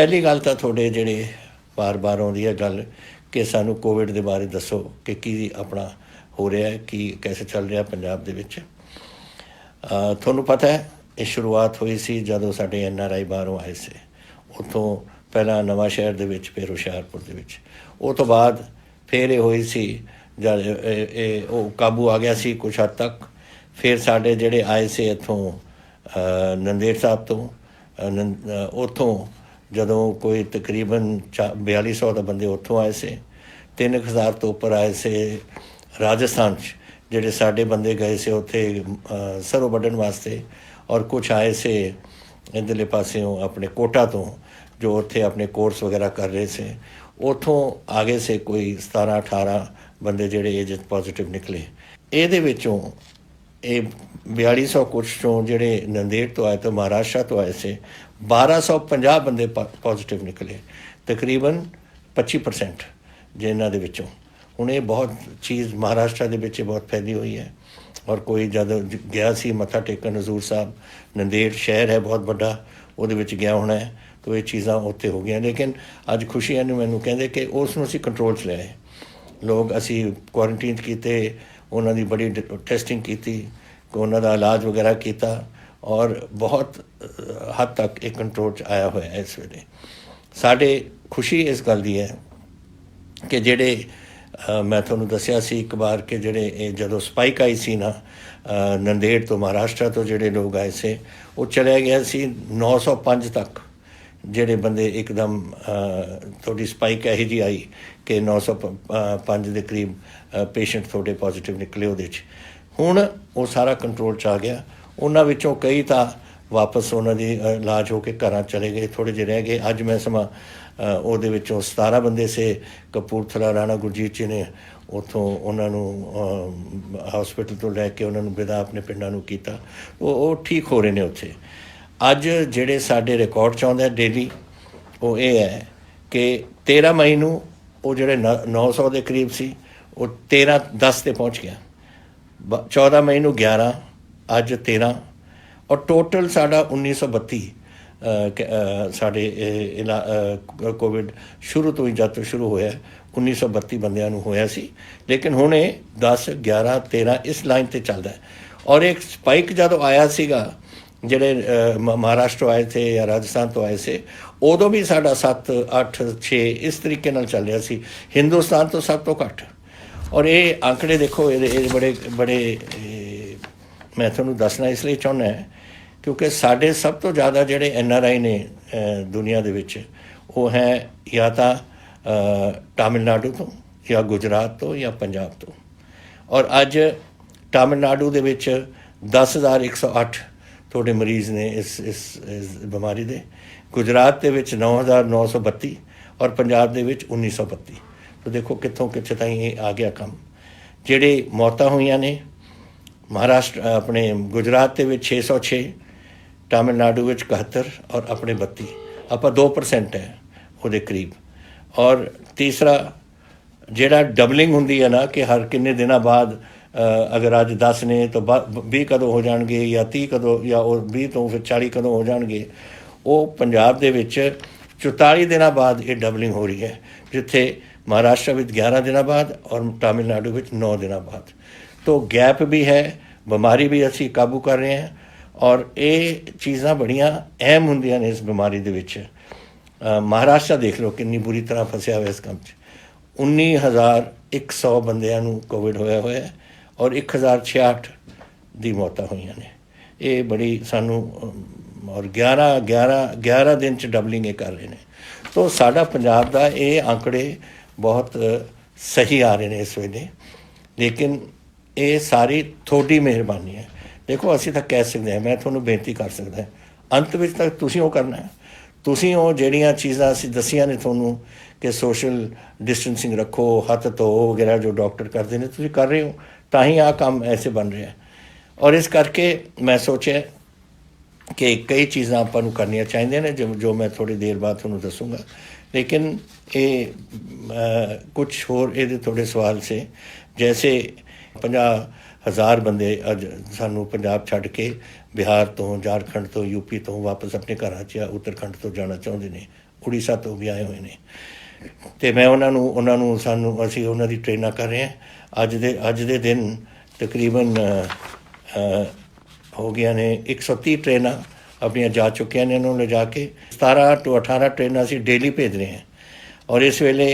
पहली गल तो थोड़े जोड़े बार बार आँदी है गल कि सानू कोविड के बारे दसो कि की अपना हो रहा है, कि कैसे चल रहा पंजाब दे विच। तुहानू पता है ये शुरुआत हुई सी जदों साडे NRI बाहरों आए से, उत्थों पहला नवा शहर दे विच, फिर हुशियारपुर दे विच, उस तो बाद फिर ये हुई सी जब काबू आ गया सी कुछ हद तक। फिर साडे जेड़े आए से इत्थों नंदेड़ साहब तो उत्थों जदों कोई तकरीबन 4200 का बंदे उत्थों आए से, 3000 तो उपर आए से राजस्थान जेड़े साडे बंदे गए से उत्थे सरों वड्ढण वास्ते, और कुछ आए से इधरले पासियों अपने कोटा तो जो उत्थे अपने कोर्स वगैरह कर रहे से, उत्थों आगे से कोई 17-18 बंदे जेड़े एज पॉजिटिव निकले। ये विचों ये 4200 कुछ चों जेड़े नंदेड़ तो आए तो महाराष्ट्र तो आए से 1250 बंदे पॉजिटिव निकले, तकरीबन 25% जिन्हों के। हुण ये बहुत चीज़ महाराष्ट्र के विच बहुत फैली हुई है, और कोई जब गया सी मत्था टेकन हजूर साहब, नंदेड़ शहर है बहुत बड़ा, वो गया होना है, तो ये चीज़ां उत्ते हो गई। लेकिन अज खुशी है मैनू कहते कि उसनूं असीं कंट्रोल च लिया, लोग असी क्वारंटीन किए, उन्होंने बड़ी टेस्टिंग की, उन्होंने इलाज वगैरह किया, और बहुत हद तक एक कंट्रोल च आया हुआ है। इस वेले साढ़े खुशी इस गल की है कि जेड़े मैं थोनू दसिया सी एक बार कि जेड़े जदों स्पाइक आई सी ना नंदेड़ तो महाराष्ट्र तो जेड़े लोग आए से, वो चलिया गया सी 905 तक जेड़े बंदे एकदम थोड़ी स्पाइक यही जी आई कि 905 के करीब पेशेंट थोड़े पॉजिटिव निकले। वो हुण वो सारा कंट्रोल च आ गया। उन्हां विचों कई तो वापस उन्होंने इलाज होकर घर चले गए, थोड़े जे रह गए। अज मैं समा वो 17 बंदे से कपूरथला राणा गुरजीत जी ने उतों उन्होंने हॉस्पिटल तो लैके उन्होंने विदा अपने पिंडां नूं कीता, वो ठीक हो रहे हैं उत्थे। अज जेड़े साडे रिकॉर्ड च आउंदे डेली वो ये है कि 13 मई नूं वो जेड़े 900 के करीब सी, वो 13-10 ते पहुँच गया, 14 मई नूं 11, अज 13, और टोटल साडा 1932 साढ़े कोविड शुरू तो ही जब तो शुरू होया 1932 बंदियां नूं होया सी। लेकिन हुण 10, 11, 13 इस लाइन ते चलदा है। और एक स्पाइक जदों आया सीगा जेड़े महाराष्ट्र आए थे या राजस्थान तो आए से, उदों भी साडा 7, 8, 6 इस तरीके नाल चल रहा सी, हिंदुस्तान तो सब तो घट। और ये आंकड़े देखो ये बड़े बड़े मैं थोनू दसना इसलिए चाहुंदा है क्योंकि साढ़े सब तो ज़्यादा जेड़े NRI ने दुनिया दे विच वो हैं या तो तमिलनाडु तो, या गुजरात तो, या पंजाब तो। और अज तमिलनाडु दे विच 10,108 थोड़े मरीज़ ने इस बीमारी दे, गुजरात दे विच 9,932, और पंजाब दे विच 1,932। तो देखो कितों कित्थे ताईं आ गया कम। जेड़े मौतां होईयां ने महाराष्ट्र अपने गुजरात के 606, तमिलनाडु 71, और अपने 32, आप 2% है वो करीब। और तीसरा जेड़ा डबलिंग होंदी है ना कि हर किन्ने दिनों बाद अगर अज 10 ने तो 20 कदों हो जाएंगे, या 30 कदों, या 20 तो फिर 40 कदों हो जाएंगे, वो पंजाब दे विच 44 दिनों बाद ये डबलिंग हो रही है, जिथे महाराष्ट्र में 11 दिनों बाद और तमिलनाडु में 9 दिनों बाद। तो गैप भी है, बीमारी भी असी काबू कर रहे हैं, और ये चीज़ां बड़ियां अहम होंदियां ने इस बीमारी दे विच। महाराष्ट्र देख लो कितनी बुरी तरह फसिया हुआ इस काम 19,100 बंदियां नूं कोविड होया हुआ है, और 1,066 दी मौतां होईयां ने। ये बड़ी सानू, और 11 दिन च डबलिंग ये कर रहे हैं। तो साडा पंजाब दा ये आंकड़े बहुत सही आ रहे हैं इस वेले। लेकिन ये सारी थोड़ी मेहरबानी है। देखो असी तो कह सकते हैं, मैं थोनू बेनती कर सकता, अंत में तक तुसीं वो करना है, तुसीं वो जिहड़ियां चीज़ां असी दसियां ने थोनू कि सोशल डिस्टेंसिंग रखो, हत्थ धो वगैरह जो डॉक्टर करते हैं, तुसीं कर रहे हो, तां ही आ काम ऐसे बन रहा है। और इस करके मैं सोचा कि कई चीज़ां आपां नूं करनियां चाहिए ने, जो मैं थोड़ी देर बाद थोनू दसूँगा। लेकिन ये कुछ होर ये थोड़े सवाल से, जैसे 50,000 बंदे अज सानू पंजाब छड्ड के बिहार तो, झारखंड तो, यूपी तो वापस अपने घर या उत्तराखंड तो जाना चाहते हैं, ਉੜੀਸਾ ਤੋਂ ਵੀ ਆਏ ਹੋਏ ਨੇ ਅਤੇ ਮੈਂ ਉਹਨਾਂ ਨੂੰ ਸਾਨੂੰ ਅਸੀਂ ਉਹਨਾਂ ਦੀ ਟ੍ਰੇਨਾਂ ਕਰ ਰਹੇ ਹਾਂ। ਅੱਜ ਦੇ ਦਿਨ ਤਕਰੀਬਨ ਹੋ ਗਈਆਂ ਨੇ 130 ਟ੍ਰੇਨਾਂ ਆਪਣੀਆਂ ਜਾ ਚੁੱਕੀਆਂ ਨੇ। ਉਹਨਾਂ ਨੂੰ ਲਿਜਾ ਕੇ 17 ਤੋਂ 18 ਟ੍ਰੇਨਾਂ ਅਸੀਂ ਡੇਲੀ ਭੇਜ ਰਹੇ ਹਾਂ ਔਰ ਇਸ ਵੇਲੇ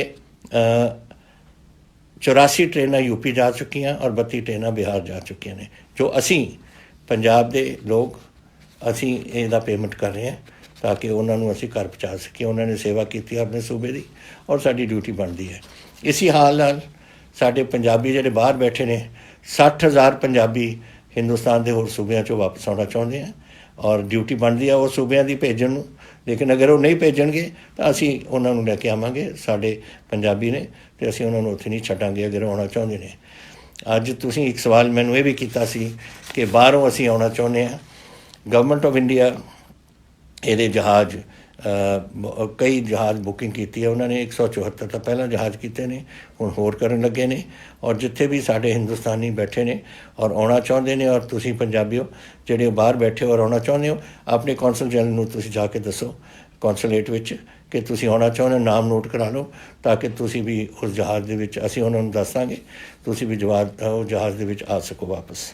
84 ਟ੍ਰੇਨਾਂ ਯੂਪੀ ਜਾ ਚੁੱਕੀਆਂ ਔਰ 32 ਟ੍ਰੇਨਾਂ ਬਿਹਾਰ ਜਾ ਚੁੱਕੀਆਂ ਨੇ। ਜੋ ਅਸੀਂ ਪੰਜਾਬ ਦੇ ਲੋਕ ਅਸੀਂ ਇਹਦਾ ਪੇਮੈਂਟ ਕਰ ਰਹੇ ਹਾਂ ਤਾਂ ਕਿ ਉਹਨਾਂ ਨੂੰ ਅਸੀਂ ਘਰ ਪਹੁੰਚਾ ਸਕੀਏ। ਉਹਨਾਂ ਨੇ ਸੇਵਾ ਕੀਤੀ ਆਪਣੇ ਸੂਬੇ ਦੀ ਔਰ ਸਾਡੀ ਡਿਊਟੀ ਬਣਦੀ ਹੈ। ਇਸੀ ਹਾਲ ਨਾਲ ਸਾਡੇ ਪੰਜਾਬੀ ਜਿਹੜੇ ਬਾਹਰ ਬੈਠੇ ਨੇ 60,000 ਪੰਜਾਬੀ ਹਿੰਦੁਸਤਾਨ ਦੇ ਹੋਰ ਸੂਬਿਆਂ 'ਚੋਂ ਵਾਪਸ ਆਉਣਾ ਚਾਹੁੰਦੇ ਆ ਔਰ ਡਿਊਟੀ ਬਣਦੀ ਆ ਉਹ ਸੂਬਿਆਂ ਦੀ ਭੇਜਣ ਨੂੰ। ਲੇਕਿਨ ਅਗਰ ਉਹ ਨਹੀਂ ਭੇਜਣਗੇ ਤਾਂ ਅਸੀਂ ਉਹਨਾਂ ਨੂੰ ਲੈ ਕੇ ਆਵਾਂਗੇ। ਸਾਡੇ ਪੰਜਾਬੀ ਨੇ ਅਤੇ ਅਸੀਂ ਉਹਨਾਂ ਨੂੰ ਉੱਥੇ ਨਹੀਂ ਛੱਡਾਂਗੇ ਅਗਰ ਆਉਣਾ ਚਾਹੁੰਦੇ ਨੇ। ਅੱਜ ਤੁਸੀਂ ਇੱਕ ਸਵਾਲ ਮੈਨੂੰ ਇਹ ਵੀ ਕੀਤਾ ਸੀ ਕਿ ਬਾਹਰੋਂ ਅਸੀਂ ਆਉਣਾ ਚਾਹੁੰਦੇ ਹਾਂ। ਗਵਰਨਮੈਂਟ ਆਫ ਇੰਡੀਆ ਇਹਦੇ ਜਹਾਜ਼ ਕਈ ਜਹਾਜ਼ ਬੁਕਿੰਗ ਕੀਤੀ ਹੈ ਉਹਨਾਂ ਨੇ। 174 ਤਾਂ ਪਹਿਲਾਂ ਜਹਾਜ਼ ਕੀਤੇ ਨੇ, ਹੁਣ ਹੋਰ ਕਰਨ ਲੱਗੇ ਨੇ। ਔਰ ਜਿੱਥੇ ਵੀ ਸਾਡੇ ਹਿੰਦੁਸਤਾਨੀ ਬੈਠੇ ਨੇ ਔਰ ਆਉਣਾ ਚਾਹੁੰਦੇ ਨੇ ਔਰ ਤੁਸੀਂ ਪੰਜਾਬੀਓ ਜਿਹੜੇ ਬਾਹਰ ਬੈਠੇ ਹੋ ਔਰ ਆਉਣਾ ਚਾਹੁੰਦੇ ਹੋ ਆਪਣੇ ਕੌਂਸਲ ਜਨਰਲ ਨੂੰ ਤੁਸੀਂ ਜਾ ਕੇ ਦੱਸੋ ਕੌਂਸੂਲੇਟ ਵਿੱਚ ਕਿ ਤੁਸੀਂ ਆਉਣਾ ਚਾਹੁੰਦੇ ਹੋ। ਨਾਮ ਨੋਟ ਕਰਾ ਲਓ ਤਾਂ ਕਿ ਤੁਸੀਂ ਵੀ ਉਸ ਜਹਾਜ਼ ਦੇ ਵਿੱਚ ਅਸੀਂ ਉਹਨਾਂ ਨੂੰ ਦੱਸ ਦਾਂਗੇ ਤੁਸੀਂ ਵੀ ਉਹ ਜਹਾਜ਼ ਦੇ ਵਿੱਚ ਆ ਸਕੋ ਵਾਪਸ।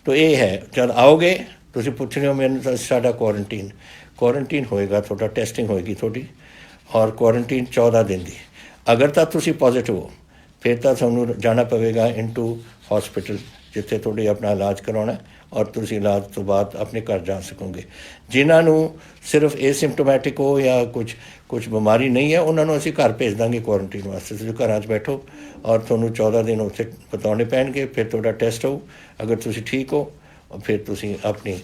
ਤਾਂ ਇਹ ਹੈ ਜਦ ਆਓਗੇ ਤੁਸੀਂ ਪੁੱਛ ਰਹੇ ਹੋ ਮੈਨੂੰ ਸਾਡਾ ਕੁਆਰੰਟੀਨ ਹੋਏਗਾ, ਤੁਹਾਡਾ ਟੈਸਟਿੰਗ ਹੋਏਗੀ ਤੁਹਾਡੀ ਔਰ ਕੁਆਰੰਟੀਨ 14 ਦਿਨ ਦੀ। ਅਗਰ ਤਾਂ ਤੁਸੀਂ ਪੋਜ਼ੀਟਿਵ ਹੋ ਫਿਰ ਤਾਂ ਤੁਹਾਨੂੰ ਜਾਣਾ ਪਵੇਗਾ ਇਨਟੂ ਹੌਸਪੀਟਲ ਜਿੱਥੇ ਤੁਹਾਡੇ ਆਪਣਾ ਇਲਾਜ ਕਰਾਉਣਾ ਔਰ ਤੁਸੀਂ ਇਲਾਜ ਤੋਂ ਬਾਅਦ ਆਪਣੇ ਘਰ ਜਾ ਸਕੋਗੇ। ਜਿਨ੍ਹਾਂ ਨੂੰ ਸਿਰਫ ਏਸਿਮਟੋਮੈਟਿਕ ਹੋ ਜਾਂ ਕੁਝ ਬਿਮਾਰੀ ਨਹੀਂ ਹੈ ਉਹਨਾਂ ਨੂੰ ਅਸੀਂ ਘਰ ਭੇਜ ਦਾਂਗੇ ਕੁਆਰੰਟੀਨ ਵਾਸਤੇ। ਤੁਸੀਂ ਘਰਾਂ 'ਚ ਬੈਠੋ ਔਰ ਤੁਹਾਨੂੰ 14 ਦਿਨ ਉੱਥੇ ਬਿਤਾਉਣੇ ਪੈਣਗੇ। ਫਿਰ ਤੁਹਾਡਾ ਟੈਸਟ ਹੋਊ, ਅਗਰ ਤੁਸੀਂ ਠੀਕ ਹੋ ਫਿਰ ਤੁਸੀਂ ਆਪਣੀ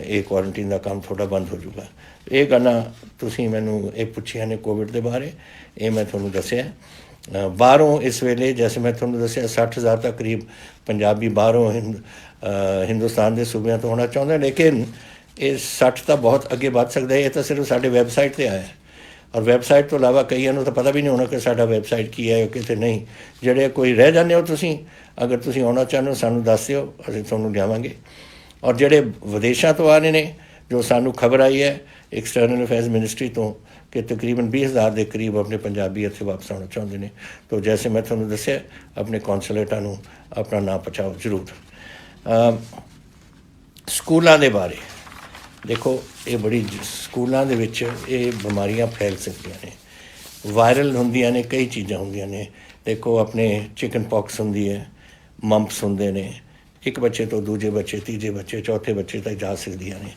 ਇਹ ਕੁਆਰੰਟੀਨ ਦਾ ਕੰਮ ਤੁਹਾਡਾ ਬੰਦ ਹੋ ਜਾਊਗਾ। ਇਹ ਗੱਲਾਂ ਤੁਸੀਂ ਮੈਨੂੰ ਇਹ ਪੁੱਛੀਆਂ ਨੇ ਕੋਵਿਡ ਦੇ ਬਾਰੇ, ਇਹ ਮੈਂ ਤੁਹਾਨੂੰ ਦੱਸਿਆ। ਬਾਹਰੋਂ ਇਸ ਵੇਲੇ ਜੈਸੇ ਮੈਂ ਤੁਹਾਨੂੰ ਦੱਸਿਆ 60,000 ਤੱਕ ਕਰੀਬ ਪੰਜਾਬੀ ਬਾਹਰੋਂ ਹਿੰਦੁਸਤਾਨ ਦੇ ਸੂਬਿਆਂ ਤੋਂ ਆਉਣਾ ਚਾਹੁੰਦੇ। ਲੇਕਿਨ ਇਹ 60 ਤਾਂ ਬਹੁਤ ਅੱਗੇ ਵੱਧ ਸਕਦਾ ਹੈ। ਇਹ ਤਾਂ ਸਿਰਫ ਸਾਡੇ ਵੈਬਸਾਈਟ 'ਤੇ ਆਇਆ ਔਰ ਵੈਬਸਾਈਟ ਤੋਂ ਇਲਾਵਾ ਕਈਆਂ ਨੂੰ ਤਾਂ ਪਤਾ ਵੀ ਨਹੀਂ ਹੋਣਾ ਕਿ ਸਾਡਾ ਵੈਬਸਾਈਟ ਕੀ ਹੈ ਕਿਤੇ ਨਹੀਂ। ਜਿਹੜੇ ਕੋਈ ਰਹਿ ਜਾਂਦੇ ਹੋ ਤੁਸੀਂ ਅਗਰ ਤੁਸੀਂ ਆਉਣਾ ਚਾਹੁੰਦੇ ਹੋ ਸਾਨੂੰ ਦੱਸ ਦਿਓ, ਅਸੀਂ ਤੁਹਾਨੂੰ ਲਿਆਵਾਂਗੇ। ਔਰ ਜਿਹੜੇ ਵਿਦੇਸ਼ਾਂ ਤੋਂ ਆ ਰਹੇ ਨੇ ਜੋ ਸਾਨੂੰ ਖਬਰ ਆਈ ਹੈ ਐਕਸਟਰਨਲ ਅਫੇਅਰਸ ਮਿਨਿਸਟਰੀ ਤੋਂ ਕਿ ਤਕਰੀਬਨ 20,000 ਦੇ ਕਰੀਬ ਆਪਣੇ ਪੰਜਾਬੀ ਇੱਥੇ ਵਾਪਸ ਆਉਣਾ ਚਾਹੁੰਦੇ ਨੇ। ਤਾਂ ਜੈਸੇ ਮੈਂ ਤੁਹਾਨੂੰ ਦੱਸਿਆ ਆਪਣੇ ਕੌਂਸੂਲੇਟਾਂ ਨੂੰ ਆਪਣਾ ਨਾਂ ਪਹੁੰਚਾਓ ਜ਼ਰੂਰ। ਸਕੂਲਾਂ ਦੇ ਬਾਰੇ ਦੇਖੋ ਇਹ ਬੜੀ ਸਕੂਲਾਂ ਦੇ ਵਿੱਚ ਇਹ ਬਿਮਾਰੀਆਂ ਫੈਲ ਸਕਦੀਆਂ ਨੇ, ਵਾਇਰਲ ਹੁੰਦੀਆਂ ਨੇ, ਕਈ ਚੀਜ਼ਾਂ ਹੁੰਦੀਆਂ ਨੇ। ਦੇਖੋ ਆਪਣੇ ਚਿਕਨ ਪੌਕਸ ਹੁੰਦੀ ਹੈ, ਮੰਪਸ ਹੁੰਦੇ ਨੇ, ਇੱਕ ਬੱਚੇ ਤੋਂ ਦੂਜੇ ਬੱਚੇ, ਤੀਜੇ ਬੱਚੇ, ਚੌਥੇ ਬੱਚੇ ਤੱਕ ਜਾ ਸਕਦੀਆਂ ਨੇ।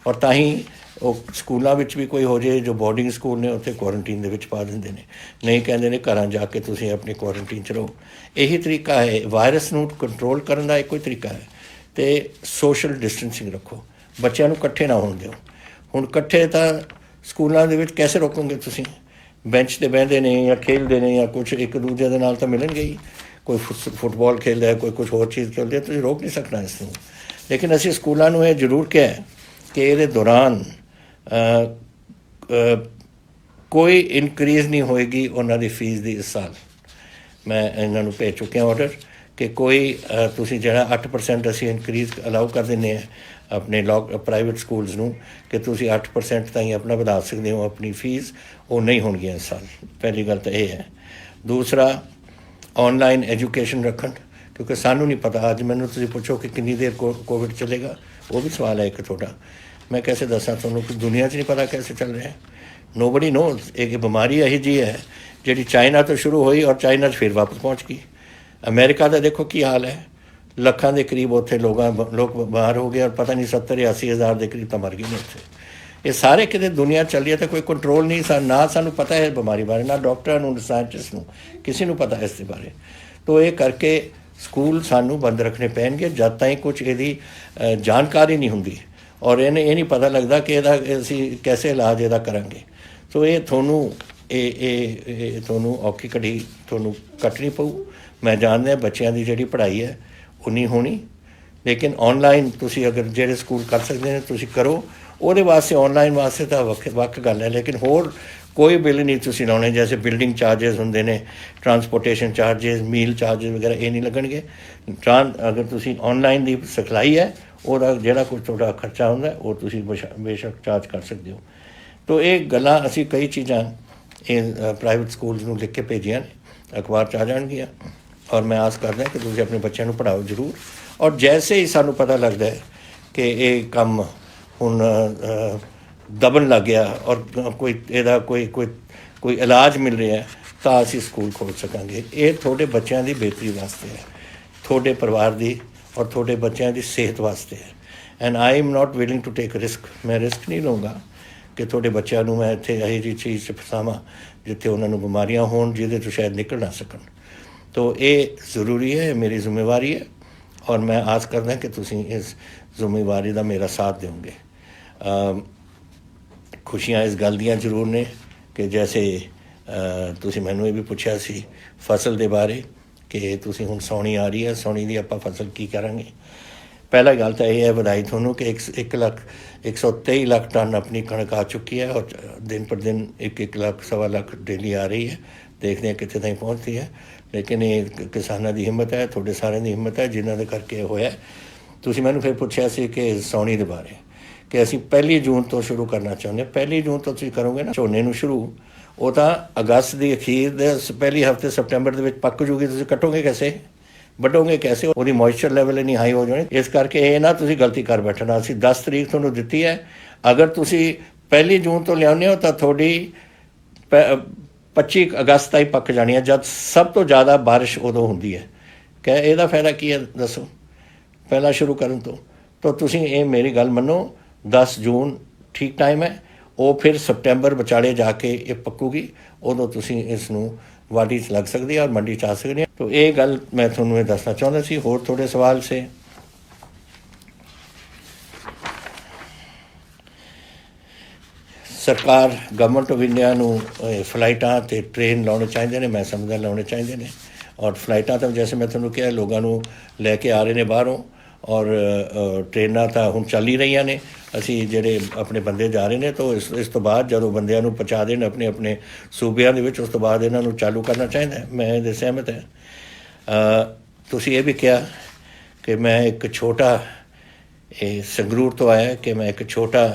ਔਰ ਤਾਂ ਹੀ ਉਹ ਸਕੂਲਾਂ ਵਿੱਚ ਵੀ ਕੋਈ ਹੋ ਜਾਏ ਜੋ ਬੋਰਡਿੰਗ ਸਕੂਲ ਨੇ ਉੱਥੇ ਕੁਆਰੰਟੀਨ ਦੇ ਵਿੱਚ ਪਾ ਦਿੰਦੇ ਨੇ, ਨਹੀਂ ਕਹਿੰਦੇ ਨੇ ਘਰਾਂ ਜਾ ਕੇ ਤੁਸੀਂ ਆਪਣੇ ਕੁਆਰੰਟੀਨ 'ਚ ਰਹੋ। ਇਹੀ ਤਰੀਕਾ ਹੈ ਵਾਇਰਸ ਨੂੰ ਕੰਟਰੋਲ ਕਰਨ ਦਾ, ਇੱਕੋ ਹੀ ਤਰੀਕਾ ਹੈ। ਅਤੇ ਸੋਸ਼ਲ ਡਿਸਟੈਂਸਿੰਗ ਰੱਖੋ, ਬੱਚਿਆਂ ਨੂੰ ਇਕੱਠੇ ਨਾ ਹੋਣ ਦਿਓ। ਹੁਣ ਇਕੱਠੇ ਤਾਂ ਸਕੂਲਾਂ ਦੇ ਵਿੱਚ ਕੈਸੇ ਰੋਕੋਗੇ ਤੁਸੀਂ? ਬੈਂਚ 'ਤੇ ਬਹਿੰਦੇ ਨੇ ਜਾਂ ਖੇਡਦੇ ਨੇ ਜਾਂ ਕੁਛ ਇੱਕ ਦੂਜੇ ਦੇ ਨਾਲ ਤਾਂ ਮਿਲਣਗੇ ਹੀ। ਕੋਈ ਫੁੱਟਬਾਲ ਖੇਡਦਾ ਹੈ, ਕੋਈ ਕੁਛ ਹੋਰ ਚੀਜ਼ ਖੇਡਦੇ, ਤੁਸੀਂ ਰੋਕ ਨਹੀਂ ਸਕਣਾ ਇਸ ਨੂੰ। ਲੇਕਿਨ ਅਸੀਂ ਸਕੂਲਾਂ ਨੂੰ ਇਹ ਜ਼ਰੂਰ ਕਿਹਾ ਕਿ ਇਹਦੇ ਦੌਰਾਨ ਕੋਈ ਇਨਕਰੀਜ਼ ਨਹੀਂ ਹੋਏਗੀ ਉਹਨਾਂ ਦੀ ਫੀਸ ਦੀ। ਇਸ ਸਾਲ ਮੈਂ ਇਹਨਾਂ ਨੂੰ ਭੇਜ ਚੁੱਕਿਆ ਆਰਡਰ ਕਿ ਕੋਈ ਤੁਸੀਂ ਜਿਹੜਾ 8% ਅਸੀਂ ਇਨਕਰੀਜ਼ ਅਲਾਉ ਕਰ ਦਿੰਦੇ ਹਾਂ ਆਪਣੇ ਪ੍ਰਾਈਵੇਟ ਸਕੂਲਸ ਨੂੰ ਕਿ ਤੁਸੀਂ 8% ਤਾਈਂ ਆਪਣਾ ਵਧਾ ਸਕਦੇ ਹੋ ਆਪਣੀ ਫੀਸ, ਉਹ ਨਹੀਂ ਹੋਣਗੀਆਂ ਇਸ ਸਾਲ। ਪਹਿਲੀ ਗੱਲ ਤਾਂ ਇਹ ਹੈ। ਦੂਸਰਾ ਔਨਲਾਈਨ ਐਜੂਕੇਸ਼ਨ ਰੱਖਣ, ਕਿਉਂਕਿ ਸਾਨੂੰ ਨਹੀਂ ਪਤਾ। ਅੱਜ ਮੈਨੂੰ ਤੁਸੀਂ ਪੁੱਛੋ ਕਿ ਕਿੰਨੀ ਦੇਰ ਕੋਵਿਡ ਚੱਲੇਗਾ, ਉਹ ਵੀ ਸਵਾਲ ਹੈ ਇੱਕ ਤੁਹਾਡਾ। ਮੈਂ ਕੈਸੇ ਦੱਸਾਂ ਤੁਹਾਨੂੰ ਕਿ ਦੁਨੀਆ 'ਚ ਨਹੀਂ ਪਤਾ ਕੈਸੇ ਚੱਲ ਰਿਹਾ। Nobody knows. ਇਹ ਬਿਮਾਰੀ ਇਹੋ ਜਿਹੀ ਹੈ ਜਿਹੜੀ ਚਾਈਨਾ ਤੋਂ ਸ਼ੁਰੂ ਹੋਈ ਔਰ ਚਾਈਨਾ 'ਚ ਫਿਰ ਵਾਪਸ ਪਹੁੰਚ ਗਈ। ਅਮਰੀਕਾ ਦਾ ਦੇਖੋ ਕੀ ਹਾਲ ਹੈ, ਲੱਖਾਂ ਦੇ ਕਰੀਬ ਉੱਥੇ ਲੋਕ ਬਿਮਾਰ ਹੋ ਗਏ ਔਰ ਪਤਾ ਨਹੀਂ 70-80 ਹਜ਼ਾਰ ਦੇ ਕਰੀਬ ਤਾਂ ਮਰ ਗਏ ਨੇ ਉੱਥੇ। ਇਹ ਸਾਰੇ ਕਿਤੇ ਦੁਨੀਆ ਚੱਲ ਰਹੀ ਹੈ ਤਾਂ ਕੋਈ ਕੰਟਰੋਲ ਨਹੀਂ। ਨਾ ਸਾਨੂੰ ਪਤਾ ਹੈ ਬਿਮਾਰੀ ਬਾਰੇ, ਨਾ ਡਾਕਟਰਾਂ ਨੂੰ, ਸਾਇੰਟਿਸਟ ਨੂੰ, ਕਿਸੇ ਨੂੰ ਪਤਾ ਇਸ ਦੇ ਬਾਰੇ। ਤਾਂ ਇਹ ਕਰਕੇ ਸਕੂਲ ਸਾਨੂੰ ਬੰਦ ਰੱਖਣੇ ਪੈਣਗੇ ਜਦ ਤਾਈਂ ਕੁਛ ਇਹਦੀ ਜਾਣਕਾਰੀ ਨਹੀਂ ਹੁੰਦੀ ਔਰ ਇਹ ਨਹੀਂ ਪਤਾ ਲੱਗਦਾ ਕਿ ਇਹਦਾ ਅਸੀਂ ਕੈਸੇ ਇਲਾਜ ਇਹਦਾ ਕਰਾਂਗੇ। ਸੋ ਇਹ ਤੁਹਾਨੂੰ ਤੁਹਾਨੂੰ ਔਖੀ ਘੜੀ ਤੁਹਾਨੂੰ ਕੱਟਣੀ ਪਊ। ਮੈਂ ਜਾਣਦਾ ਬੱਚਿਆਂ ਦੀ ਜਿਹੜੀ ਪੜ੍ਹਾਈ ਹੈ ਉਹ ਨਹੀਂ ਹੋਣੀ, ਲੇਕਿਨ ਔਨਲਾਈਨ ਤੁਸੀਂ ਅਗਰ ਜਿਹੜੇ ਸਕੂਲ ਕਰ ਸਕਦੇ ਨੇ ਤੁਸੀਂ ਕਰੋ। ਉਹਦੇ ਵਾਸਤੇ ਔਨਲਾਈਨ ਵਾਸਤੇ ਤਾਂ ਵੱਖ ਗੱਲ ਹੈ, ਲੇਕਿਨ ਹੋਰ ਕੋਈ ਬਿੱਲ ਨਹੀਂ ਤੁਸੀਂ ਲਾਉਣੇ। ਜੈਸੇ ਬਿਲਡਿੰਗ ਚਾਰਜਸ ਹੁੰਦੇ ਨੇ, ਟਰਾਂਸਪੋਰਟੇਸ਼ਨ ਚਾਰਜਸ, ਮੀਲ ਚਾਰਜਸ ਵਗੈਰਾ, ਇਹ ਨਹੀਂ ਲੱਗਣਗੇ। ਅਗਰ ਤੁਸੀਂ ਔਨਲਾਈਨ ਦੀ ਸਿਖਲਾਈ ਹੈ ਉਹਦਾ ਜਿਹੜਾ ਕੁਝ ਤੁਹਾਡਾ ਖਰਚਾ ਹੁੰਦਾ ਉਹ ਤੁਸੀਂ ਬੇਸ਼ੱਕ ਚਾਰਜ ਕਰ ਸਕਦੇ ਹੋ। ਤਾਂ ਇਹ ਗੱਲਾਂ ਅਸੀਂ ਕਈ ਚੀਜ਼ਾਂ ਇਹ ਪ੍ਰਾਈਵੇਟ ਸਕੂਲਸ ਨੂੰ ਲਿਖ ਕੇ ਭੇਜੀਆਂ ਨੇ, ਅਖਬਾਰ 'ਚ ਆ ਜਾਣਗੀਆਂ। ਔਰ ਮੈਂ ਆਸ ਕਰਦਾ ਕਿ ਤੁਸੀਂ ਆਪਣੇ ਬੱਚਿਆਂ ਨੂੰ ਪੜ੍ਹਾਓ ਜ਼ਰੂਰ। ਔਰ ਜੈਸੇ ਹੀ ਸਾਨੂੰ ਪਤਾ ਲੱਗਦਾ ਹੈ ਕਿ ਇਹ ਕੰਮ ਹੁਣ ਦਬਣ ਲੱਗ ਗਿਆ ਔਰ ਕੋਈ ਇਹਦਾ ਕੋਈ ਇਲਾਜ ਮਿਲ ਰਿਹਾ ਤਾਂ ਅਸੀਂ ਸਕੂਲ ਖੋਲ੍ਹ ਸਕਾਂਗੇ। ਇਹ ਤੁਹਾਡੇ ਬੱਚਿਆਂ ਦੀ ਬਿਹਤਰੀ ਵਾਸਤੇ ਹੈ, ਤੁਹਾਡੇ ਪਰਿਵਾਰ ਦੀ ਔਰ ਤੁਹਾਡੇ ਬੱਚਿਆਂ ਦੀ ਸਿਹਤ ਵਾਸਤੇ ਹੈ। And I am not willing to take risk. ਮੈਂ ਰਿਸਕ ਨਹੀਂ ਲਊਂਗਾ ਕਿ ਤੁਹਾਡੇ ਬੱਚਿਆਂ ਨੂੰ ਮੈਂ ਇੱਥੇ ਇਹੋ ਜਿਹੀ ਚੀਜ਼ 'ਚ ਫਸਾਵਾਂ ਜਿੱਥੇ ਉਹਨਾਂ ਨੂੰ ਬਿਮਾਰੀਆਂ ਹੋਣ ਜਿਹਦੇ ਤੋਂ ਸ਼ਾਇਦ ਨਿਕਲ ਨਾ ਸਕਣ। ਤੋ ਇਹ ਜ਼ਰੂਰੀ ਹੈ, ਮੇਰੀ ਜ਼ਿੰਮੇਵਾਰੀ ਹੈ ਔਰ ਮੈਂ ਆਸ ਕਰਦਾ ਕਿ ਤੁਸੀਂ ਇਸ ਜ਼ਿੰਮੇਵਾਰੀ ਦਾ ਮੇਰਾ ਸਾਥ ਦਿਓਗੇ। ਖੁਸ਼ੀਆਂ ਇਸ ਗੱਲ ਦੀਆਂ ਜ਼ਰੂਰ ਨੇ ਕਿ ਜੈਸੇ ਤੁਸੀਂ ਮੈਨੂੰ ਇਹ ਵੀ ਪੁੱਛਿਆ ਸੀ ਫਸਲ ਦੇ ਬਾਰੇ ਕਿ ਤੁਸੀਂ ਹੁਣ ਸਾਉਣੀ ਆ ਰਹੀ ਹੈ, ਸਾਉਣੀ ਦੀ ਆਪਾਂ ਫਸਲ ਕੀ ਕਰਾਂਗੇ। ਪਹਿਲਾ ਗੱਲ ਤਾਂ ਇਹ ਹੈ ਵਧਾਈ ਤੁਹਾਨੂੰ ਕਿ 123 ਲੱਖ ਟਨ ਆਪਣੀ ਕਣਕ ਆ ਚੁੱਕੀ ਹੈ ਔਰ ਦਿਨ ਪਰ ਦਿਨ 1 ਲੱਖ ਸਵਾ ਲੱਖ ਡੇਲੀ ਆ ਰਹੀ ਹੈ। ਦੇਖਦੇ ਹਾਂ ਕਿੱਥੇ ਤਾਈਂ ਪਹੁੰਚਦੀ ਹੈ, ਲੇਕਿਨ ਇਹ ਕਿਸਾਨਾਂ ਦੀ ਹਿੰਮਤ ਹੈ, ਤੁਹਾਡੇ ਸਾਰਿਆਂ ਦੀ ਹਿੰਮਤ ਹੈ ਜਿਨ੍ਹਾਂ ਦੇ ਕਰਕੇ ਇਹ ਹੋਇਆ। ਤੁਸੀਂ ਮੈਨੂੰ ਫਿਰ ਪੁੱਛਿਆ ਸੀ ਕਿ ਸਾਉਣੀ ਦੇ ਬਾਰੇ ਕਿ ਅਸੀਂ 1 ਜੂਨ ਤੋਂ ਸ਼ੁਰੂ ਕਰਨਾ ਚਾਹੁੰਦੇ ਹਾਂ। 1 ਜੂਨ ਤੋਂ ਤੁਸੀਂ ਕਰੋਗੇ ਨਾ ਝੋਨੇ ਨੂੰ ਸ਼ੁਰੂ, ਉਹ ਤਾਂ ਅਗਸਤ ਦੀ ਅਖੀਰ ਦੇ ਪਹਿਲੇ ਹਫ਼ਤੇ ਸਪਟੈਂਬਰ ਦੇ ਵਿੱਚ ਪੱਕ ਜੂਗੀ। ਤੁਸੀਂ ਕੱਟੋਗੇ ਕੈਸੇ, ਵੱਢੋਗੇ ਕੈਸੇ, ਉਹਦੀ ਮੋਇਸਚਰ ਲੈਵਲ ਇੰਨੀ ਹਾਈ ਹੋ ਜਾਣੀ। ਇਸ ਕਰਕੇ ਇਹ ਨਾ ਤੁਸੀਂ ਗਲਤੀ ਕਰ ਬੈਠਣਾ। ਅਸੀਂ 10 ਤਰੀਕ ਤੁਹਾਨੂੰ ਦਿੱਤੀ ਹੈ, ਅਗਰ ਤੁਸੀਂ 1 ਜੂਨ ਤੋਂ ਲਿਆਉਂਦੇ ਹੋ ਤਾਂ ਤੁਹਾਡੀ 25 ਅਗਸਤ ਤਾਈਂ ਪੱਕ ਜਾਣੀ ਹੈ, ਜਦ ਸਭ ਤੋਂ ਜ਼ਿਆਦਾ ਬਾਰਿਸ਼ ਉਦੋਂ ਹੁੰਦੀ ਹੈ। ਕਿ ਇਹਦਾ ਫਾਇਦਾ ਕੀ ਹੈ ਦੱਸੋ ਪਹਿਲਾਂ ਸ਼ੁਰੂ ਕਰਨ ਤੋਂ। ਤਾਂ ਤੁਸੀਂ ਇਹ ਮੇਰੀ ਗੱਲ ਮੰਨੋ, 10 ਜੂਨ ਠੀਕ ਟਾਈਮ ਹੈ। ਉਹ ਫਿਰ ਸਪਟੈਂਬਰ ਵਿਚਾਲੇ ਜਾ ਕੇ ਇਹ ਪੱਕੂਗੀ, ਉਦੋਂ ਤੁਸੀਂ ਇਸ ਨੂੰ ਵਾਢੀ 'ਚ ਲੱਗ ਸਕਦੀ ਹੈ ਔਰ ਮੰਡੀ 'ਚ ਆ ਸਕਦੀ ਹੈ। ਤਾਂ ਇਹ ਗੱਲ ਮੈਂ ਤੁਹਾਨੂੰ ਇਹ ਦੱਸਣਾ ਚਾਹੁੰਦਾ ਸੀ। ਹੋਰ ਤੁਹਾਡੇ ਸਵਾਲ ਸੇ ਸਰਕਾਰ ਗਵਰਨਮੈਂਟ ਆਫ ਇੰਡੀਆ ਨੂੰ ਫਲਾਈਟਾਂ ਅਤੇ ਟ੍ਰੇਨ ਲਾਉਣੇ ਚਾਹੀਦੇ ਨੇ, ਮੈਂ ਸਮਝਦਾ ਲਾਉਣੇ ਚਾਹੀਦੇ ਨੇ। ਔਰ ਫਲਾਈਟਾਂ ਤਾਂ ਜੈਸੇ ਮੈਂ ਤੁਹਾਨੂੰ ਕਿਹਾ ਲੋਕਾਂ ਨੂੰ ਲੈ ਕੇ ਆ ਰਹੇ ਨੇ ਬਾਹਰੋਂ, ਔਰ ਟ੍ਰੇਨਾਂ ਤਾਂ ਹੁਣ ਚੱਲ ਹੀ ਰਹੀਆਂ ਨੇ। ਅਸੀਂ ਜਿਹੜੇ ਆਪਣੇ ਬੰਦੇ ਜਾ ਰਹੇ ਨੇ ਤਾਂ ਇਸ ਤੋਂ ਬਾਅਦ ਜਦੋਂ ਬੰਦਿਆਂ ਨੂੰ ਪਹੁੰਚਾ ਦੇਣ ਆਪਣੇ ਆਪਣੇ ਸੂਬਿਆਂ ਦੇ ਵਿੱਚ, ਉਸ ਤੋਂ ਬਾਅਦ ਇਹਨਾਂ ਨੂੰ ਚਾਲੂ ਕਰਨਾ ਚਾਹੀਦਾ। ਮੈਂ ਇਹਦੇ ਸਹਿਮਤ ਹਾਂ। ਤੁਸੀਂ ਇਹ ਵੀ ਕਿਹਾ ਕਿ ਮੈਂ ਇੱਕ ਛੋਟਾ ਇਹ ਸੰਗਰੂਰ ਤੋਂ ਆਇਆ ਕਿ ਮੈਂ ਇੱਕ ਛੋਟਾ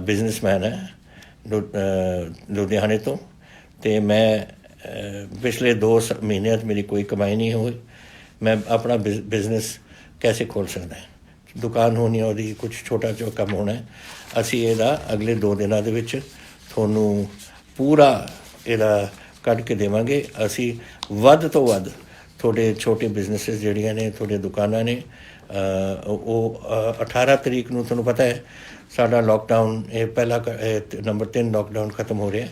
ਬਿਜ਼ਨਸਮੈਨ ਹੈ ਲੁਧਿਆਣੇ ਤੋਂ, ਅਤੇ ਮੈਂ ਪਿਛਲੇ 2 ਮਹੀਨਿਆਂ 'ਚ ਮੇਰੀ ਕੋਈ ਕਮਾਈ ਨਹੀਂ ਹੋਈ। ਮੈਂ ਆਪਣਾ ਬਿਜ਼ਨਸ ਕੈਸੇ ਖੋਲ੍ਹ ਸਕਦਾ? ਦੁਕਾਨ ਹੋਣੀ, ਉਹਦੀ ਕੁਛ ਛੋਟਾ ਜਿਹਾ ਕੰਮ ਹੋਣਾ। ਅਸੀਂ ਇਹਦਾ ਅਗਲੇ 2 ਦਿਨਾਂ ਦੇ ਵਿੱਚ ਤੁਹਾਨੂੰ ਪੂਰਾ ਇਹਦਾ ਕੱਢ ਕੇ ਦੇਵਾਂਗੇ। ਅਸੀਂ ਵੱਧ ਤੋਂ ਵੱਧ ਤੁਹਾਡੇ ਛੋਟੇ ਬਿਜ਼ਨਸਿਸ ਜਿਹੜੀਆਂ ਨੇ, ਤੁਹਾਡੇ ਦੁਕਾਨਾਂ ਨੇ, ਉਹ 18 ਤਰੀਕ ਨੂੰ ਤੁਹਾਨੂੰ ਪਤਾ ਹੈ ਸਾਡਾ ਲੋਕਡਾਊਨ ਇਹ ਪਹਿਲਾ ਨੰਬਰ 3 ਲੋਕਡਾਊਨ ਖਤਮ ਹੋ ਰਿਹਾ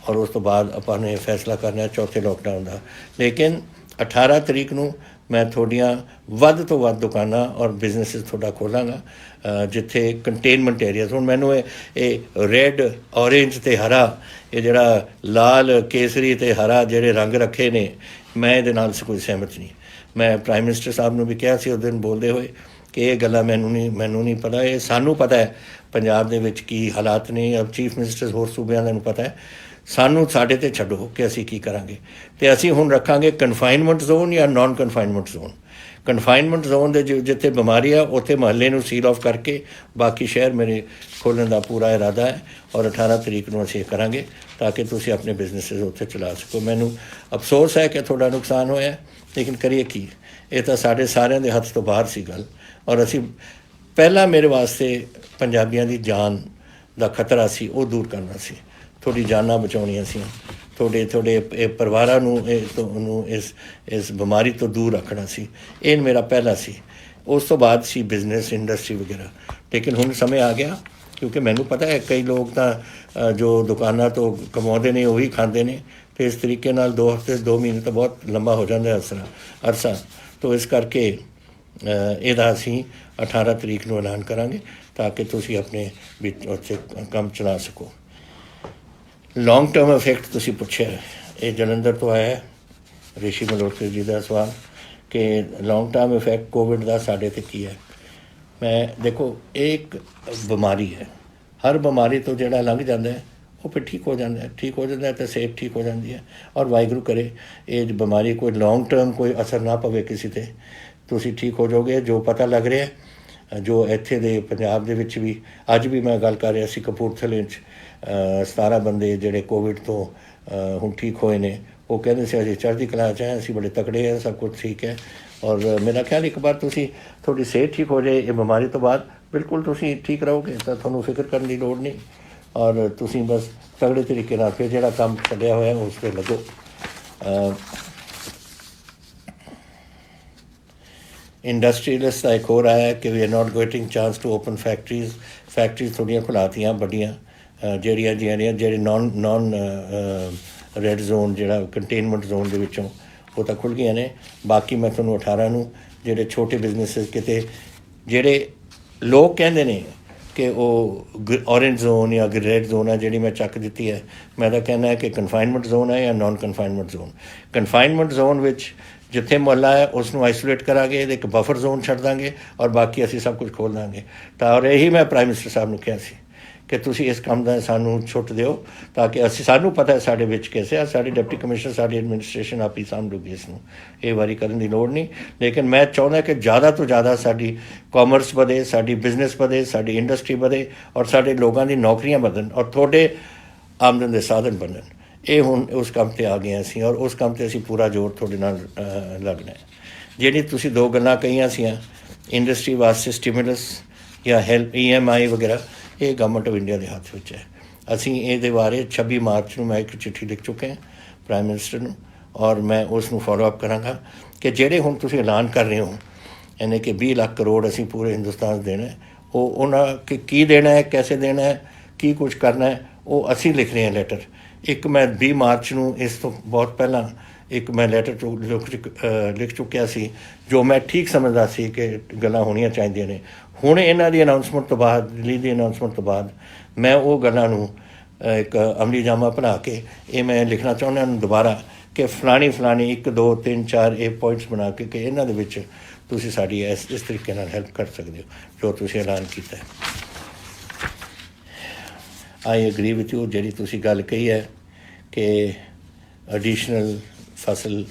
ਔਰ ਉਸ ਤੋਂ ਬਾਅਦ ਆਪਾਂ ਨੇ ਫੈਸਲਾ ਕਰਨਾ ਚੌਥੇ ਲੋਕਡਾਊਨ ਦਾ। ਲੇਕਿਨ 18 ਤਰੀਕ ਨੂੰ ਮੈਂ ਤੁਹਾਡੀਆਂ ਵੱਧ ਤੋਂ ਵੱਧ ਦੁਕਾਨਾਂ ਔਰ ਬਿਜ਼ਨਸਿਸ ਤੁਹਾਡਾ ਖੋਲ੍ਹਾਂਗਾ ਜਿੱਥੇ ਕੰਟੇਨਮੈਂਟ ਏਰੀਆਜ਼। ਹੁਣ ਮੈਨੂੰ ਇਹ ਰੈੱਡ, ਔਰੇਂਜ ਅਤੇ ਹਰਾ, ਇਹ ਜਿਹੜਾ ਲਾਲ, ਕੇਸਰੀ ਅਤੇ ਹਰਾ ਜਿਹੜੇ ਰੰਗ ਰੱਖੇ ਨੇ, ਮੈਂ ਇਹਦੇ ਨਾਲ ਕੋਈ ਸਹਿਮਤ ਨਹੀਂ। ਮੈਂ ਪ੍ਰਾਈਮ ਮਿਨਿਸਟਰ ਸਾਹਿਬ ਨੂੰ ਵੀ ਕਿਹਾ ਸੀ ਉਸ ਦਿਨ ਬੋਲਦੇ ਹੋਏ ਕਿ ਇਹ ਗੱਲਾਂ ਮੈਨੂੰ ਨਹੀਂ ਪਤਾ, ਇਹ ਸਾਨੂੰ ਪਤਾ ਹੈ ਪੰਜਾਬ ਦੇ ਵਿੱਚ ਕੀ ਹਾਲਾਤ ਨੇ। ਚੀਫ ਮਿਨਿਸਟਰ ਹੋਰ ਸੂਬਿਆਂ ਦਾ ਨੂੰ ਪਤਾ ਹੈ, ਸਾਨੂੰ ਸਾਡੇ 'ਤੇ ਛੱਡੋ ਕਿ ਅਸੀਂ ਕੀ ਕਰਾਂਗੇ। ਅਤੇ ਅਸੀਂ ਹੁਣ ਰੱਖਾਂਗੇ ਕਨਫਾਈਨਮੈਂਟ ਜ਼ੋਨ ਜਾਂ non confinement zone. Confinement zone ਦੇ ਜਿੱਥੇ ਬਿਮਾਰੀ ਆ ਉੱਥੇ ਮੁਹੱਲੇ ਨੂੰ ਸੀਲ ਆਫ ਕਰਕੇ ਬਾਕੀ ਸ਼ਹਿਰ ਮੇਰੇ ਖੋਲ੍ਹਣ ਦਾ ਪੂਰਾ ਇਰਾਦਾ ਹੈ ਔਰ 18 ਤਰੀਕ ਨੂੰ ਅਸੀਂ ਇਹ ਕਰਾਂਗੇ ਤਾਂ ਕਿ ਤੁਸੀਂ ਆਪਣੇ ਬਿਜ਼ਨਸਿਸ ਉੱਥੇ ਚਲਾ ਸਕੋ। ਮੈਨੂੰ ਅਫਸੋਸ ਹੈ ਕਿ ਤੁਹਾਡਾ ਨੁਕਸਾਨ ਹੋਇਆ, ਲੇਕਿਨ ਕਰੀਏ ਕੀ, ਇਹ ਤਾਂ ਸਾਡੇ ਸਾਰਿਆਂ ਦੇ ਹੱਥ ਤੋਂ ਬਾਹਰ ਸੀ ਗੱਲ। ਔਰ ਅਸੀਂ ਪਹਿਲਾਂ ਮੇਰੇ ਵਾਸਤੇ ਪੰਜਾਬੀਆਂ ਦੀ ਜਾਨ ਦਾ ਖਤਰਾ ਸੀ, ਉਹ ਦੂਰ ਕਰਨਾ ਸੀ, ਤੁਹਾਡੀ ਜਾਨਾਂ ਬਚਾਉਣੀਆਂ ਸੀ, ਤੁਹਾਡੇ ਇਹ ਪਰਿਵਾਰਾਂ ਨੂੰ ਇਸ ਬਿਮਾਰੀ ਤੋਂ ਦੂਰ ਰੱਖਣਾ ਸੀ। ਇਹ ਮੇਰਾ ਪਹਿਲਾ ਸੀ। ਉਸ ਤੋਂ ਬਾਅਦ ਸੀ ਬਿਜ਼ਨਸ, ਇੰਡਸਟਰੀ ਵਗੈਰਾ। ਲੇਕਿਨ ਹੁਣ ਸਮੇਂ ਆ ਗਿਆ, ਕਿਉਂਕਿ ਮੈਨੂੰ ਪਤਾ ਹੈ ਕਈ ਲੋਕ ਤਾਂ ਜੋ ਦੁਕਾਨਾਂ ਤੋਂ ਕਮਾਉਂਦੇ ਨੇ ਉਹੀ ਖਾਂਦੇ ਨੇ, ਅਤੇ ਇਸ ਤਰੀਕੇ ਨਾਲ 2 ਹਫ਼ਤੇ 2 ਮਹੀਨੇ ਤਾਂ ਬਹੁਤ ਲੰਬਾ ਹੋ ਜਾਂਦਾ ਅਰਸਾ। ਤਾਂ ਇਸ ਕਰਕੇ ਇਹਦਾ ਅਸੀਂ 18 ਤਰੀਕ ਨੂੰ ਐਲਾਨ ਕਰਾਂਗੇ ਤਾਂ ਕਿ ਤੁਸੀਂ ਆਪਣੇ ਵਿੱਚ ਉੱਥੇ ਕੰਮ ਚਲਾ ਸਕੋ। ਲੌਂਗ ਟਰਮ ਇਫੈਕਟ ਤੁਸੀਂ ਪੁੱਛਿਆ, ਇਹ ਜਲੰਧਰ ਤੋਂ ਆਇਆ ਹੈ ਰਿਸ਼ੀ ਮਲਹੋਤਰਾ ਜੀ ਦਾ ਸਵਾਲ ਕਿ ਲੌਂਗ ਟਰਮ ਇਫੈਕਟ ਕੋਵਿਡ ਦਾ ਸਾਡੇ 'ਤੇ ਕੀ ਹੈ। ਮੈਂ ਦੇਖੋ, ਇਹ ਇੱਕ ਬਿਮਾਰੀ ਹੈ, ਹਰ ਬਿਮਾਰੀ ਤੋਂ ਜਿਹੜਾ ਲੰਘ ਜਾਂਦਾ ਹੈ ਉਹ ਫਿਰ ਠੀਕ ਹੋ ਜਾਂਦਾ ਤਾਂ ਸਿਹਤ ਠੀਕ ਹੋ ਜਾਂਦੀ ਹੈ। ਔਰ ਵਾਹਿਗੁਰੂ ਕਰੇ ਇਹ ਬਿਮਾਰੀ ਕੋਈ ਲੌਂਗ ਟਰਮ ਕੋਈ ਅਸਰ ਨਾ ਪਵੇ ਕਿਸੇ 'ਤੇ, ਤੁਸੀਂ ਠੀਕ ਹੋ ਜਾਓਗੇ। ਜੋ ਪਤਾ ਲੱਗ ਰਿਹਾ, ਜੋ ਇੱਥੇ ਦੇ ਪੰਜਾਬ ਦੇ ਵਿੱਚ ਵੀ ਅੱਜ ਵੀ ਮੈਂ ਗੱਲ ਕਰ ਰਿਹਾ ਸੀ, ਕਪੂਰਥਲੇ 'ਚ 17 ਬੰਦੇ ਜਿਹੜੇ ਕੋਵਿਡ ਤੋਂ ਹੁਣ ਠੀਕ ਹੋਏ ਨੇ, ਉਹ ਕਹਿੰਦੇ ਸੀ ਅਸੀਂ ਚੜ੍ਹਦੀ ਕਲਾ 'ਚ ਹੈ, ਅਸੀਂ ਬੜੇ ਤਕੜੇ ਹਾਂ, ਸਭ ਕੁਝ ਠੀਕ ਹੈ। ਔਰ ਮੇਰਾ ਖਿਆਲ ਇੱਕ ਵਾਰ ਤੁਸੀਂ ਤੁਹਾਡੀ ਸਿਹਤ ਠੀਕ ਹੋ ਜਾਏ ਇਹ ਬਿਮਾਰੀ ਤੋਂ ਬਾਅਦ, ਬਿਲਕੁਲ ਤੁਸੀਂ ਠੀਕ ਰਹੋਗੇ, ਤਾਂ ਤੁਹਾਨੂੰ ਫਿਕਰ ਕਰਨ ਦੀ ਲੋੜ ਨਹੀਂ। ਔਰ ਤੁਸੀਂ ਬਸ ਤਗੜੇ ਤਰੀਕੇ ਨਾਲ ਫਿਰ ਜਿਹੜਾ ਕੰਮ ਚੱਲਿਆ ਹੋਇਆ ਉਸ 'ਤੇ ਲੱਗੋ। ਇੰਡਸਟਰੀਅਲਿਸਟ ਦਾ ਇੱਕ ਹੋਰ ਆਇਆ ਕਿ we are not getting chance to open factories ਥੋੜ੍ਹੀਆਂ ਖੁਲਾਤੀਆਂ ਵੱਡੀਆਂ, ਜਿਹੜੀਆਂ ਜਿਹੜੇ ਨੌਨ ਰੈੱਡ ਜ਼ੋਨ, ਜਿਹੜਾ ਕੰਟੇਨਮੈਂਟ ਜ਼ੋਨ ਦੇ ਵਿੱਚੋਂ, ਉਹ ਤਾਂ ਖੁੱਲ੍ਹ ਗਈਆਂ ਨੇ। ਬਾਕੀ ਮੈਂ ਤੁਹਾਨੂੰ 18 ਨੂੰ ਜਿਹੜੇ ਛੋਟੇ ਬਿਜ਼ਨਸ ਕਿਤੇ ਜਿਹੜੇ ਲੋਕ ਕਹਿੰਦੇ ਨੇ ਕਿ ਉਹ ਔਰੇਂਜ ਜ਼ੋਨ ਜਾਂ ਰੈੱਡ ਜ਼ੋਨ ਹੈ, ਜਿਹੜੀ ਮੈਂ ਚੱਕ ਦਿੱਤੀ ਹੈ, ਮੈਂ ਤਾਂ ਕਹਿੰਦਾ ਕਿ ਕਨਫਾਈਨਮੈਂਟ ਜ਼ੋਨ ਹੈ ਜਾਂ non confinement zone. Confinement zone ਵਿੱਚ ਜਿੱਥੇ ਮੁਹੱਲਾ ਹੈ ਉਸ ਨੂੰ ਆਈਸੋਲੇਟ ਕਰਾਂਗੇ, ਇੱਕ ਬਫਰ ਜ਼ੋਨ ਛੱਡ ਦਾਂਗੇ ਔਰ ਬਾਕੀ ਅਸੀਂ ਸਭ ਕੁਝ ਖੋਲ੍ਹ ਦਾਂਗੇ। ਤਾਂ ਔਰ ਇਹੀ ਮੈਂ ਪ੍ਰਾਈਮ ਮਿਨਿਸਟਰ ਸਾਹਿਬ ਨੂੰ ਕਿਹਾ ਸੀ ਕਿ ਤੁਸੀਂ ਇਸ ਕੰਮ ਦਾ ਸਾਨੂੰ ਛੁੱਟ ਦਿਓ, ਤਾਂ ਕਿ ਸਾਨੂੰ ਪਤਾ ਸਾਡੇ ਵਿੱਚ ਕਿਸੇ ਆ, ਸਾਡੇ ਡਿਪਟੀ ਕਮਿਸ਼ਨਰ, ਸਾਡੀ ਐਡਮਿਨਿਸਟ੍ਰੇਸ਼ਨ ਆਪ ਹੀ ਸਾਂਭ ਲੂਗੀ ਇਸ ਨੂੰ, ਇਹ ਵਾਰੀ ਕਰਨ ਦੀ ਲੋੜ ਨਹੀਂ। ਲੇਕਿਨ ਮੈਂ ਚਾਹੁੰਦਾ ਕਿ ਜ਼ਿਆਦਾ ਤੋਂ ਜ਼ਿਆਦਾ ਸਾਡੀ ਕਾਮਰਸ ਵਧੇ, ਸਾਡੀ ਬਿਜ਼ਨਸ ਵਧੇ, ਸਾਡੀ ਇੰਡਸਟਰੀ ਵਧੇ ਔਰ ਸਾਡੇ ਲੋਕਾਂ ਦੀ ਨੌਕਰੀਆਂ ਵਧਣ ਔਰ ਤੁਹਾਡੇ ਆਮਦਨ ਦੇ ਸਾਧਨ ਬਣਨ। ਇਹ ਹੁਣ ਉਸ ਕੰਮ 'ਤੇ ਆ ਗਏ ਅਸੀਂ ਔਰ ਉਸ ਕੰਮ 'ਤੇ ਅਸੀਂ ਪੂਰਾ ਜ਼ੋਰ ਤੁਹਾਡੇ ਨਾਲ ਲੱਗਣਾ। ਜਿਹੜੀ ਤੁਸੀਂ ਦੋ ਗੱਲਾਂ ਕਹੀਆਂ ਸੀਆਂ ਇੰਡਸਟਰੀ ਵਾਸਤੇ ਸਟੀਮੂਲਸ ਜਾਂ ਹੈਲਪ EMI ਵਗੈਰਾ, ਇਹ ਗਵਰਨਮੈਂਟ ਆਫ ਇੰਡੀਆ ਦੇ ਹੱਥ ਵਿੱਚ ਹੈ। ਅਸੀਂ ਇਹਦੇ ਬਾਰੇ 26 ਮਾਰਚ ਨੂੰ ਮੈਂ ਇੱਕ ਚਿੱਠੀ ਲਿਖ ਚੁੱਕੇ ਹਾਂ ਪ੍ਰਾਈਮ ਮਿਨਿਸਟਰ ਨੂੰ ਔਰ ਮੈਂ ਉਸ ਨੂੰ ਫੋਲੋ ਅਪ ਕਰਾਂਗਾ ਕਿ ਜਿਹੜੇ ਹੁਣ ਤੁਸੀਂ ਐਲਾਨ ਕਰ ਰਹੇ ਹੋ ਯਾਨੀ ਕਿ 20 ਲੱਖ ਕਰੋੜ ਅਸੀਂ ਪੂਰੇ ਹਿੰਦੁਸਤਾਨ ਦੇਣਾ, ਉਹ ਉਹਨਾਂ ਕੀ ਦੇਣਾ ਹੈ, ਕੈਸੇ ਦੇਣਾ ਹੈ, ਕੀ ਕੁਝ ਕਰਨਾ ਹੈ, ਉਹ ਅਸੀਂ ਲਿਖ ਰਹੇ ਹਾਂ ਲੈਟਰ। ਇੱਕ ਮੈਂ 20 ਮਾਰਚ ਨੂੰ ਇਸ ਤੋਂ ਬਹੁਤ ਪਹਿਲਾਂ ਇੱਕ ਮੈਂ ਲੈਟਰ ਲਿਖ ਚੁੱਕਿਆ ਸੀ ਜੋ ਮੈਂ ਠੀਕ ਸਮਝਦਾ ਸੀ ਕਿ ਗੱਲਾਂ ਹੋਣੀਆਂ ਚਾਹੀਦੀਆਂ ਨੇ। ਹੁਣ ਇਹਨਾਂ ਦੀ ਅਨਾਊਂਸਮੈਂਟ ਤੋਂ ਬਾਅਦ, ਦਿੱਲੀ ਦੀ ਅਨਾਊਂਸਮੈਂਟ ਤੋਂ ਬਾਅਦ ਮੈਂ ਉਹ ਗੱਲਾਂ ਨੂੰ ਇੱਕ ਅਮਲੀ ਜਾਮਾ ਬਣਾ ਕੇ ਇਹ ਮੈਂ ਲਿਖਣਾ ਚਾਹੁੰਦਾ ਹਾਂ ਦੁਬਾਰਾ ਕਿ ਫਲਾਣੀ 1 2 3 4 ਇਹ ਪੁਆਇੰਟਸ ਬਣਾ ਕੇ ਕਿ ਇਹਨਾਂ ਦੇ ਵਿੱਚ ਤੁਸੀਂ ਸਾਡੀ ਇਸ ਤਰੀਕੇ ਨਾਲ ਹੈਲਪ ਕਰ ਸਕਦੇ ਹੋ ਜੋ ਤੁਸੀਂ ਐਲਾਨ ਕੀਤਾ ਹੈ। ਆਈ ਐਗਰੀ ਵਿਥ ਯੂ, ਜਿਹੜੀ ਤੁਸੀਂ ਗੱਲ ਕਹੀ ਹੈ ਕਿ ਐਡੀਸ਼ਨਲ ਫਸਲ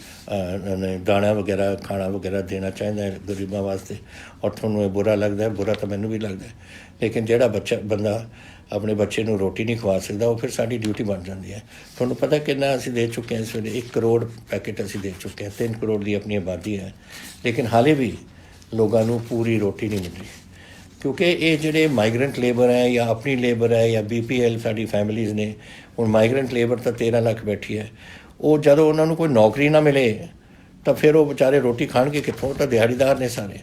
ਦਾਣਾ ਵਗੈਰਾ ਖਾਣਾ ਵਗੈਰਾ ਦੇਣਾ ਚਾਹੀਦਾ ਹੈ ਗਰੀਬਾਂ ਵਾਸਤੇ ਔਰ ਤੁਹਾਨੂੰ ਇਹ ਬੁਰਾ ਲੱਗਦਾ ਹੈ, ਬੁਰਾ ਤਾਂ ਮੈਨੂੰ ਵੀ ਲੱਗਦਾ, ਲੇਕਿਨ ਜਿਹੜਾ ਬੰਦਾ ਆਪਣੇ ਬੱਚੇ ਨੂੰ ਰੋਟੀ ਨਹੀਂ ਖਵਾ ਸਕਦਾ ਉਹ ਫਿਰ ਸਾਡੀ ਡਿਊਟੀ ਬਣ ਜਾਂਦੀ ਹੈ। ਤੁਹਾਨੂੰ ਪਤਾ ਕਿੰਨਾ ਅਸੀਂ ਦੇ ਚੁੱਕੇ ਹਾਂ ਇਸ ਵੇਲੇ, 1 ਕਰੋੜ ਪੈਕੇਟ ਅਸੀਂ ਦੇ ਚੁੱਕੇ ਹਾਂ, 3 ਕਰੋੜ ਦੀ ਆਪਣੀ ਆਬਾਦੀ ਹੈ, ਲੇਕਿਨ ਹਾਲੇ ਵੀ ਲੋਕਾਂ ਨੂੰ ਪੂਰੀ ਰੋਟੀ ਨਹੀਂ ਮਿਲ ਰਹੀ ਕਿਉਂਕਿ ਇਹ ਜਿਹੜੇ ਮਾਈਗਰੈਂਟ ਲੇਬਰ ਹੈ ਜਾਂ ਆਪਣੀ ਲੇਬਰ ਹੈ ਜਾਂ BPL ਸਾਡੀ ਫੈਮਿਲੀਜ਼ ਨੇ। ਹੁਣ ਮਾਈਗਰੈਂਟ ਲੇਬਰ ਤਾਂ 13 ਲੱਖ ਬੈਠੀ ਹੈ, ਉਹ ਜਦੋਂ ਉਹਨਾਂ ਨੂੰ ਕੋਈ ਨੌਕਰੀ ਨਾ ਮਿਲੇ ਤਾਂ ਫਿਰ ਉਹ ਵਿਚਾਰੇ ਰੋਟੀ ਖਾਣਗੇ ਕਿੱਥੋਂ, ਤਾਂ ਦਿਹਾੜੀਦਾਰ ਨੇ ਸਾਰੇ।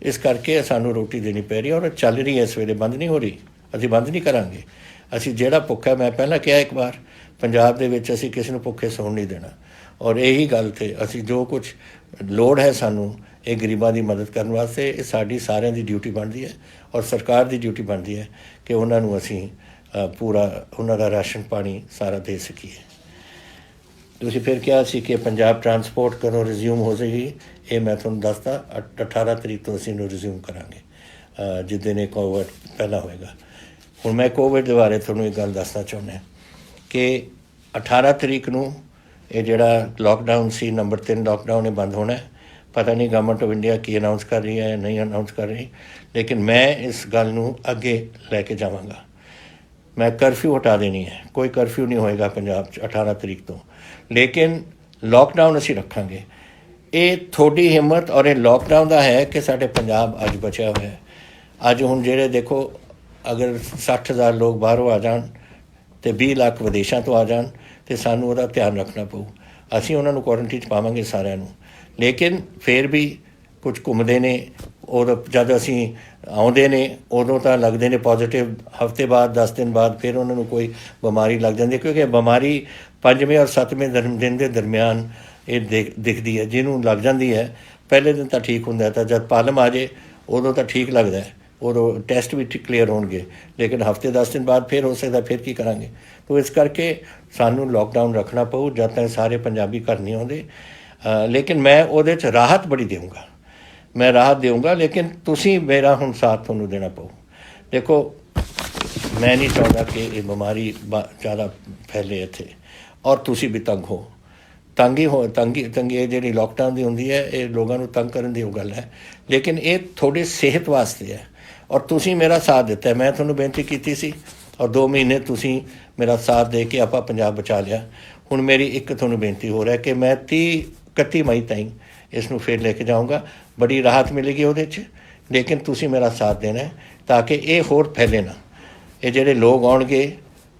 ਇਸ ਕਰਕੇ ਸਾਨੂੰ ਰੋਟੀ ਦੇਣੀ ਪੈ ਰਹੀ ਔਰ ਚੱਲ ਰਹੀ ਹੈ ਇਸ ਵੇਲੇ, ਬੰਦ ਨਹੀਂ ਹੋ ਰਹੀ, ਅਸੀਂ ਬੰਦ ਨਹੀਂ ਕਰਾਂਗੇ। ਅਸੀਂ ਜਿਹੜਾ ਭੁੱਖਾ, ਮੈਂ ਪਹਿਲਾਂ ਕਿਹਾ ਇੱਕ ਵਾਰ, ਪੰਜਾਬ ਦੇ ਵਿੱਚ ਅਸੀਂ ਕਿਸੇ ਨੂੰ ਭੁੱਖੇ ਸੌਣ ਨਹੀਂ ਦੇਣਾ ਔਰ ਇਹੀ ਗੱਲ 'ਤੇ ਅਸੀਂ ਜੋ ਕੁਝ ਲੋੜ ਹੈ ਸਾਨੂੰ ਇਹ ਗਰੀਬਾਂ ਦੀ ਮਦਦ ਕਰਨ ਵਾਸਤੇ, ਇਹ ਸਾਡੀ ਸਾਰਿਆਂ ਦੀ ਡਿਊਟੀ ਬਣਦੀ ਹੈ ਔਰ ਸਰਕਾਰ ਦੀ ਡਿਊਟੀ ਬਣਦੀ ਹੈ ਕਿ ਉਹਨਾਂ ਨੂੰ ਅਸੀਂ ਪੂਰਾ ਉਹਨਾਂ ਦਾ ਰਾਸ਼ਨ ਪਾਣੀ ਸਾਰਾ ਦੇ ਸਕੀਏ। ਤੁਸੀਂ ਫਿਰ ਕਿਹਾ ਸੀ ਕਿ ਪੰਜਾਬ ਟਰਾਂਸਪੋਰਟ ਕਦੋਂ ਰਿਜ਼ਿਊਮ ਹੋ ਜਾਏਗੀ, ਇਹ ਮੈਂ ਤੁਹਾਨੂੰ ਦੱਸਦਾ 18 ਤਰੀਕ ਤੋਂ ਅਸੀਂ ਇਹਨੂੰ ਰਿਜ਼ਿਊਮ ਕਰਾਂਗੇ ਜਿੱਦਣ ਇਹ ਕੋਵਿਡ ਪਹਿਲਾਂ ਹੋਏਗਾ। ਹੁਣ ਮੈਂ ਕੋਵਿਡ ਦੇ ਬਾਰੇ ਤੁਹਾਨੂੰ ਇੱਕ ਗੱਲ ਦੱਸਣਾ ਚਾਹੁੰਦਾ ਕਿ 18 ਤਰੀਕ ਨੂੰ ਇਹ ਜਿਹੜਾ ਲੋਕਡਾਊਨ ਸੀ ਨੰਬਰ 3 ਲੋਕਡਾਊਨ ਇਹ ਬੰਦ ਹੋਣਾ। ਪਤਾ ਨਹੀਂ government of India Ki announce ਕਰ ਰਹੀ ਹੈ ਜਾਂ ਨਹੀਂ ਅਨਾਊਂਸ ਕਰ ਰਹੀ, ਲੇਕਿਨ ਮੈਂ ਇਸ ਗੱਲ ਨੂੰ ਅੱਗੇ ਲੈ ਕੇ ਜਾਵਾਂਗਾ। ਮੈਂ ਕਰਫਿਊ ਹਟਾ ਦੇਣੀ ਹੈ, ਕੋਈ ਕਰਫਿਊ ਨਹੀਂ ਹੋਏਗਾ ਪੰਜਾਬ 'ਚ 18 ਤਰੀਕ ਤੋਂ, ਲੇਕਿਨ ਲੋਕਡਾਊਨ ਅਸੀਂ ਰੱਖਾਂਗੇ। ਇਹ ਤੁਹਾਡੀ ਹਿੰਮਤ ਔਰ ਇਹ ਲੋਕਡਾਊਨ ਦਾ ਹੈ ਕਿ ਸਾਡੇ ਪੰਜਾਬ ਅੱਜ ਬਚਿਆ ਹੋਇਆ ਹੈ। ਅੱਜ ਹੁਣ ਜਿਹੜੇ ਦੇਖੋ ਅਗਰ 60,000 ਲੋਕ ਬਾਹਰੋਂ ਆ ਜਾਣ ਅਤੇ 20 ਲੱਖ ਵਿਦੇਸ਼ਾਂ ਤੋਂ ਆ ਜਾਣ ਅਤੇ ਸਾਨੂੰ ਉਹਦਾ ਧਿਆਨ ਰੱਖਣਾ ਪਊ। ਅਸੀਂ ਉਹਨਾਂ ਨੂੰ ਕੁਆਰੰਟੀਨ 'ਚ ਪਾਵਾਂਗੇ ਸਾਰਿਆਂ ਨੂੰ, ਲੇਕਿਨ ਫਿਰ ਵੀ ਕੁਝ ਘੁੰਮਦੇ ਨੇ, ਉਦੋਂ ਜਦ ਅਸੀਂ ਆਉਂਦੇ ਨੇ ਉਦੋਂ ਤਾਂ ਲੱਗਦੇ ਨੇ ਪੋਜ਼ੀਟਿਵ, ਹਫ਼ਤੇ ਬਾਅਦ 10 ਦਿਨ ਬਾਅਦ ਫਿਰ ਉਹਨਾਂ ਨੂੰ ਕੋਈ ਬਿਮਾਰੀ ਲੱਗ ਜਾਂਦੀ ਕਿਉਂਕਿ ਬਿਮਾਰੀ 5ਵੇਂ ਔਰ 7ਵੇਂ ਦਿਨ ਦੇ ਦਰਮਿਆਨ ਇਹ ਦਿਖਦੀ ਹੈ। ਜਿਹਨੂੰ ਲੱਗ ਜਾਂਦੀ ਹੈ ਪਹਿਲੇ ਦਿਨ ਤਾਂ ਠੀਕ ਹੁੰਦਾ, ਤਾਂ ਜਦ ਪਾਲਮ ਆ ਜਾਏ ਉਦੋਂ ਤਾਂ ਠੀਕ ਲੱਗਦਾ, ਉਦੋਂ ਟੈਸਟ ਵੀ ਕਲੀਅਰ ਹੋਣਗੇ, ਲੇਕਿਨ ਹਫ਼ਤੇ 10 ਦਿਨ ਬਾਅਦ ਫਿਰ ਹੋ ਸਕਦਾ, ਫਿਰ ਕੀ ਕਰਾਂਗੇ। ਤਾਂ ਇਸ ਕਰਕੇ ਸਾਨੂੰ ਲੋਕਡਾਊਨ ਰੱਖਣਾ ਪਊ ਜਦ ਤੱਕ ਸਾਰੇ ਪੰਜਾਬੀ ਘਰ ਨਹੀਂ ਆਉਂਦੇ। ਲੇਕਿਨ ਮੈਂ ਉਹਦੇ 'ਚ ਰਾਹਤ ਬੜੀ ਦੇਵਾਂਗਾ, ਮੈਂ ਰਾਹਤ ਦੇਵਾਂਗਾ, ਲੇਕਿਨ ਤੁਸੀਂ ਮੇਰਾ ਹੁਣ ਸਾਥ ਤੁਹਾਨੂੰ ਦੇਣਾ ਪਊ। ਦੇਖੋ ਮੈਂ ਨਹੀਂ ਚਾਹੁੰਦਾ ਕਿ ਇਹ ਬਿਮਾਰੀ ਜ਼ਿਆਦਾ ਫੈਲੇ ਇੱਥੇ ਔਰ ਤੁਸੀਂ ਵੀ ਤੰਗ ਹੋ। ਤੰਗੀ ਇਹ ਜਿਹੜੀ ਲੋਕਡਾਊਨ ਦੀ ਹੁੰਦੀ ਹੈ ਇਹ ਲੋਕਾਂ ਨੂੰ ਤੰਗ ਕਰਨ ਦੀ ਉਹ ਗੱਲ ਹੈ, ਲੇਕਿਨ ਇਹ ਤੁਹਾਡੀ ਸਿਹਤ ਵਾਸਤੇ ਹੈ ਔਰ ਤੁਸੀਂ ਮੇਰਾ ਸਾਥ ਦਿੱਤਾ। ਮੈਂ ਤੁਹਾਨੂੰ ਬੇਨਤੀ ਕੀਤੀ ਸੀ ਔਰ 2 ਮਹੀਨੇ ਤੁਸੀਂ ਮੇਰਾ ਸਾਥ ਦੇ ਕੇ ਆਪਾਂ ਪੰਜਾਬ ਬਚਾ ਲਿਆ। ਹੁਣ ਮੇਰੀ ਇੱਕ ਤੁਹਾਨੂੰ ਬੇਨਤੀ ਹੋ ਰਿਹਾ ਕਿ ਮੈਂ 31 ਮਈ ਤਾਈਂ ਇਸ ਨੂੰ ਫਿਰ ਲੈ ਕੇ ਜਾਊਂਗਾ। ਬੜੀ ਰਾਹਤ ਮਿਲੇਗੀ ਉਹਦੇ 'ਚ, ਲੇਕਿਨ ਤੁਸੀਂ ਮੇਰਾ ਸਾਥ ਦੇਣਾ ਹੈ ਤਾਂ ਕਿ ਇਹ ਹੋਰ ਫੈਲੇ ਨਾ। ਇਹ ਜਿਹੜੇ ਲੋਕ ਆਉਣਗੇ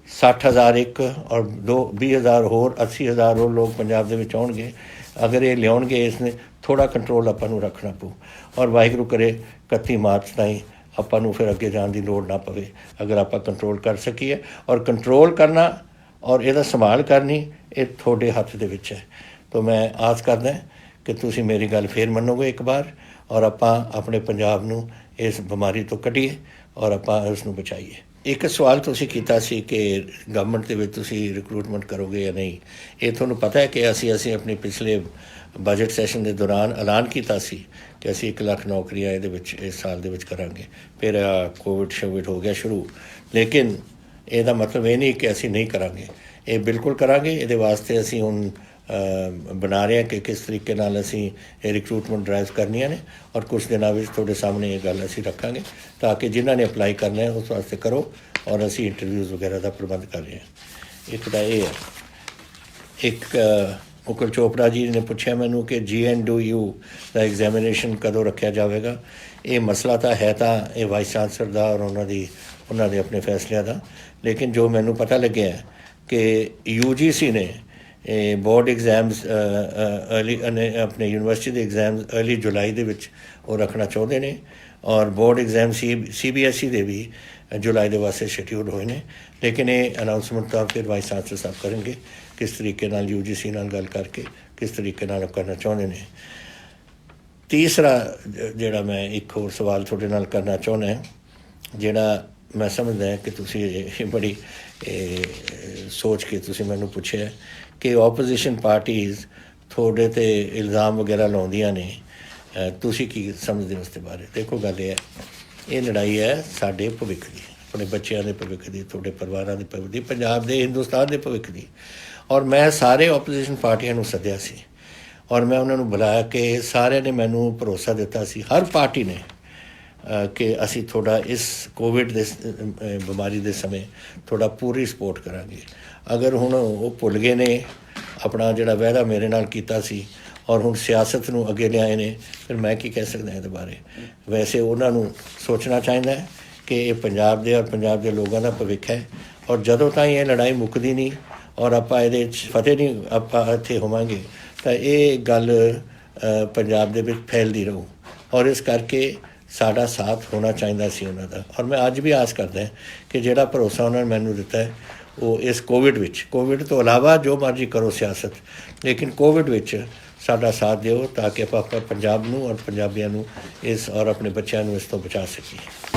60,000 ਇੱਕ ਔਰ 20,000 ਹੋਰ 80,000 ਹੋਰ ਲੋਕ ਪੰਜਾਬ ਦੇ ਵਿੱਚ ਆਉਣਗੇ, ਅਗਰ ਇਹ ਲਿਆਉਣਗੇ ਇਸ ਨੇ ਥੋੜ੍ਹਾ ਕੰਟਰੋਲ ਆਪਾਂ ਨੂੰ ਰੱਖਣਾ ਪਊ। ਔਰ ਵਾਹਿਗੁਰੂ ਕਰੇ 31 ਮਾਰਚ ਤਾਈਂ ਆਪਾਂ ਨੂੰ ਫਿਰ ਅੱਗੇ ਜਾਣ ਦੀ ਲੋੜ ਨਾ ਪਵੇ, ਅਗਰ ਆਪਾਂ ਕੰਟਰੋਲ ਕਰ ਸਕੀਏ। ਔਰ ਕੰਟਰੋਲ ਕਰਨਾ ਔਰ ਇਹਦਾ ਸੰਭਾਲ ਕਰਨੀ ਇਹ ਤੁਹਾਡੇ ਹੱਥ ਦੇ ਵਿੱਚ ਹੈ। ਤਾਂ ਮੈਂ ਆਸ ਕਰਦਾ ਕਿ ਤੁਸੀਂ ਮੇਰੀ ਗੱਲ ਫੇਰ ਮੰਨੋਗੇ ਇੱਕ ਵਾਰ, ਔਰ ਆਪਾਂ ਆਪਣੇ ਪੰਜਾਬ ਨੂੰ ਇਸ ਬਿਮਾਰੀ ਤੋਂ ਕੱਢੀਏ ਔਰ ਆਪਾਂ ਉਸ ਨੂੰ ਬਚਾਈਏ। ਇੱਕ ਸਵਾਲ ਤੁਸੀਂ ਕੀਤਾ ਸੀ ਕਿ ਗਵਰਨਮੈਂਟ ਦੇ ਵਿੱਚ ਤੁਸੀਂ ਰਿਕਰੂਟਮੈਂਟ ਕਰੋਗੇ ਜਾਂ ਨਹੀਂ। ਇਹ ਤੁਹਾਨੂੰ ਪਤਾ ਹੈ ਕਿ ਅਸੀਂ ਆਪਣੇ ਪਿਛਲੇ ਬਜਟ ਸੈਸ਼ਨ ਦੇ ਦੌਰਾਨ ਐਲਾਨ ਕੀਤਾ ਸੀ ਕਿ ਅਸੀਂ 1 ਲੱਖ ਨੌਕਰੀਆਂ ਇਹਦੇ ਵਿੱਚ ਇਸ ਸਾਲ ਦੇ ਵਿੱਚ ਕਰਾਂਗੇ। ਫਿਰ ਕੋਵਿਡ ਹੋ ਗਿਆ ਸ਼ੁਰੂ, ਲੇਕਿਨ ਇਹਦਾ ਮਤਲਬ ਇਹ ਨਹੀਂ ਕਿ ਅਸੀਂ ਨਹੀਂ ਕਰਾਂਗੇ, ਇਹ ਬਿਲਕੁਲ ਕਰਾਂਗੇ। ਇਹਦੇ ਵਾਸਤੇ ਅਸੀਂ ਹੁਣ ਬਣਾ ਰਹੇ ਹਾਂ ਕਿ ਕਿਸ ਤਰੀਕੇ ਨਾਲ ਅਸੀਂ ਇਹ ਰਿਕਰੂਟਮੈਂਟ ਡਰਾਈਵ ਕਰਨੀਆਂ ਨੇ, ਔਰ ਕੁਛ ਦਿਨਾਂ ਵਿੱਚ ਤੁਹਾਡੇ ਸਾਹਮਣੇ ਇਹ ਗੱਲ ਅਸੀਂ ਰੱਖਾਂਗੇ ਤਾਂ ਕਿ ਜਿਨ੍ਹਾਂ ਨੇ ਅਪਲਾਈ ਕਰਨਾ ਹੈ ਉਸ ਵਾਸਤੇ ਕਰੋ, ਔਰ ਅਸੀਂ ਇੰਟਰਵਿਊਜ਼ ਵਗੈਰਾ ਦਾ ਪ੍ਰਬੰਧ ਕਰ ਰਹੇ ਹਾਂ। ਇੱਕ ਤਾਂ ਇਹ ਹੈ। ਇੱਕ ਮੁਕੁਲ ਚੋਪੜਾ ਜੀ ਨੇ ਪੁੱਛਿਆ ਮੈਨੂੰ ਕਿ GNDU ਦਾ ਐਗਜ਼ਾਮੀਨੇਸ਼ਨ ਕਦੋਂ ਰੱਖਿਆ ਜਾਵੇਗਾ। ਇਹ ਮਸਲਾ ਤਾਂ ਹੈ ਤਾਂ ਇਹ ਵਾਈਸ ਚਾਂਸਲਰ ਦਾ ਔਰ ਉਹਨਾਂ ਦੇ ਆਪਣੇ ਫੈਸਲਿਆਂ ਦਾ, ਲੇਕਿਨ ਜੋ ਮੈਨੂੰ ਪਤਾ ਲੱਗਿਆ ਕਿ UGC ਨੇ ਬੋਰਡ ਐਗਜ਼ਾਮਸ ਅਰਲੀ ਆਪਣੇ ਯੂਨੀਵਰਸਿਟੀ ਦੇ ਐਗਜ਼ਾਮਸ ਅਰਲੀ ਜੁਲਾਈ ਦੇ ਵਿੱਚ ਉਹ ਰੱਖਣਾ ਚਾਹੁੰਦੇ ਨੇ, ਔਰ ਬੋਰਡ ਐਗਜ਼ਾਮ CBSE ਦੇ ਵੀ ਜੁਲਾਈ ਦੇ ਵਾਸਤੇ ਸ਼ਡਿਊਲ ਹੋਏ ਨੇ। ਲੇਕਿਨ ਇਹ ਅਨਾਊਂਸਮੈਂਟ ਤਾਂ ਫਿਰ ਵਾਈਸ ਚਾਂਸਲਰ ਸਾਹਿਬ ਕਰਨਗੇ ਕਿਸ ਤਰੀਕੇ ਨਾਲ UGC ਨਾਲ ਗੱਲ ਕਰਕੇ ਕਿਸ ਤਰੀਕੇ ਨਾਲ ਕਰਨਾ ਚਾਹੁੰਦੇ ਨੇ। ਤੀਸਰਾ ਜਿਹੜਾ ਮੈਂ ਇੱਕ ਹੋਰ ਸਵਾਲ ਤੁਹਾਡੇ ਨਾਲ ਕਰਨਾ ਚਾਹੁੰਦਾ, ਜਿਹੜਾ ਮੈਂ ਸਮਝਦਾ ਕਿ ਤੁਸੀਂ ਇਹ ਬੜੀ ਸੋਚ ਕੇ ਤੁਸੀਂ ਮੈਨੂੰ ਪੁੱਛਿਆ ਕਿ ਓਪੋਜੀਸ਼ਨ ਪਾਰਟੀਜ਼ ਤੁਹਾਡੇ 'ਤੇ ਇਲਜ਼ਾਮ ਵਗੈਰਾ ਲਾਉਂਦੀਆਂ ਨੇ, ਤੁਸੀਂ ਕੀ ਸਮਝਦੇ ਹੋ ਉਸ ਦੇ ਬਾਰੇ। ਦੇਖੋ ਗੱਲ ਇਹ ਲੜਾਈ ਹੈ ਸਾਡੇ ਭਵਿੱਖ ਦੀ, ਆਪਣੇ ਬੱਚਿਆਂ ਦੇ ਭਵਿੱਖ ਦੀ, ਤੁਹਾਡੇ ਪਰਿਵਾਰਾਂ ਦੇ ਭਵਿੱਖ ਦੀ, ਪੰਜਾਬ ਦੇ ਹਿੰਦੁਸਤਾਨ ਦੇ ਭਵਿੱਖ ਦੀ। ਔਰ ਮੈਂ ਸਾਰੇ ਓਪੋਜੀਸ਼ਨ ਪਾਰਟੀਆਂ ਨੂੰ ਸੱਦਿਆ ਸੀ ਔਰ ਮੈਂ ਉਹਨਾਂ ਨੂੰ ਬੁਲਾਇਆ ਕਿ ਸਾਰਿਆਂ ਨੇ ਮੈਨੂੰ ਭਰੋਸਾ ਦਿੱਤਾ ਸੀ, ਹਰ ਪਾਰਟੀ ਨੇ, ਕਿ ਅਸੀਂ ਤੁਹਾਡਾ ਇਸ ਕੋਵਿਡ ਦੇ ਬਿਮਾਰੀ ਦੇ ਸਮੇਂ ਤੁਹਾਡਾ ਪੂਰੀ ਸਪੋਰਟ ਕਰਾਂਗੇ। ਅਗਰ ਹੁਣ ਉਹ ਭੁੱਲ ਗਏ ਨੇ ਆਪਣਾ ਜਿਹੜਾ ਵਾਅਦਾ ਮੇਰੇ ਨਾਲ ਕੀਤਾ ਸੀ ਔਰ ਹੁਣ ਸਿਆਸਤ ਨੂੰ ਅੱਗੇ ਲਿਆਏ ਨੇ, ਫਿਰ ਮੈਂ ਕੀ ਕਹਿ ਸਕਦਾ ਇਹਦੇ ਬਾਰੇ। ਵੈਸੇ ਉਹਨਾਂ ਨੂੰ ਸੋਚਣਾ ਚਾਹੀਦਾ ਹੈ ਕਿ ਇਹ ਪੰਜਾਬ ਦੇ ਔਰ ਪੰਜਾਬ ਦੇ ਲੋਕਾਂ ਦਾ ਭਵਿੱਖ ਹੈ, ਔਰ ਜਦੋਂ ਤਾਈਂ ਇਹ ਲੜਾਈ ਮੁੱਕਦੀ ਨਹੀਂ ਔਰ ਆਪਾਂ ਇਹਦੇ 'ਚ ਫਤਿਹ ਨਹੀਂ ਆਪਾਂ ਇੱਥੇ ਹੋਵਾਂਗੇ ਤਾਂ ਇਹ ਗੱਲ ਪੰਜਾਬ ਦੇ ਵਿੱਚ ਫੈਲਦੀ ਰਹੂ। ਔਰ ਇਸ ਕਰਕੇ ਸਾਡਾ ਸਾਥ ਹੋਣਾ ਚਾਹੀਦਾ ਸੀ ਉਹਨਾਂ ਦਾ। ਔਰ ਮੈਂ ਅੱਜ ਵੀ ਆਸ ਕਰਦਾ ਕਿ ਜਿਹੜਾ ਭਰੋਸਾ ਉਹਨਾਂ ਨੇ ਮੈਨੂੰ ਦਿੱਤਾ ਹੈ ਉਹ ਇਸ ਕੋਵਿਡ ਤੋਂ ਇਲਾਵਾ ਜੋ ਮਰਜ਼ੀ ਕਰੋ ਸਿਆਸਤ, ਲੇਕਿਨ ਕੋਵਿਡ ਵਿੱਚ ਸਾਡਾ ਸਾਥ ਦਿਓ ਤਾਂ ਕਿ ਆਪਾਂ ਪੰਜਾਬ ਨੂੰ ਔਰ ਪੰਜਾਬੀਆਂ ਨੂੰ ਇਸ ਔਰ ਆਪਣੇ ਬੱਚਿਆਂ ਨੂੰ ਇਸ ਤੋਂ ਬਚਾ ਸਕੀਏ।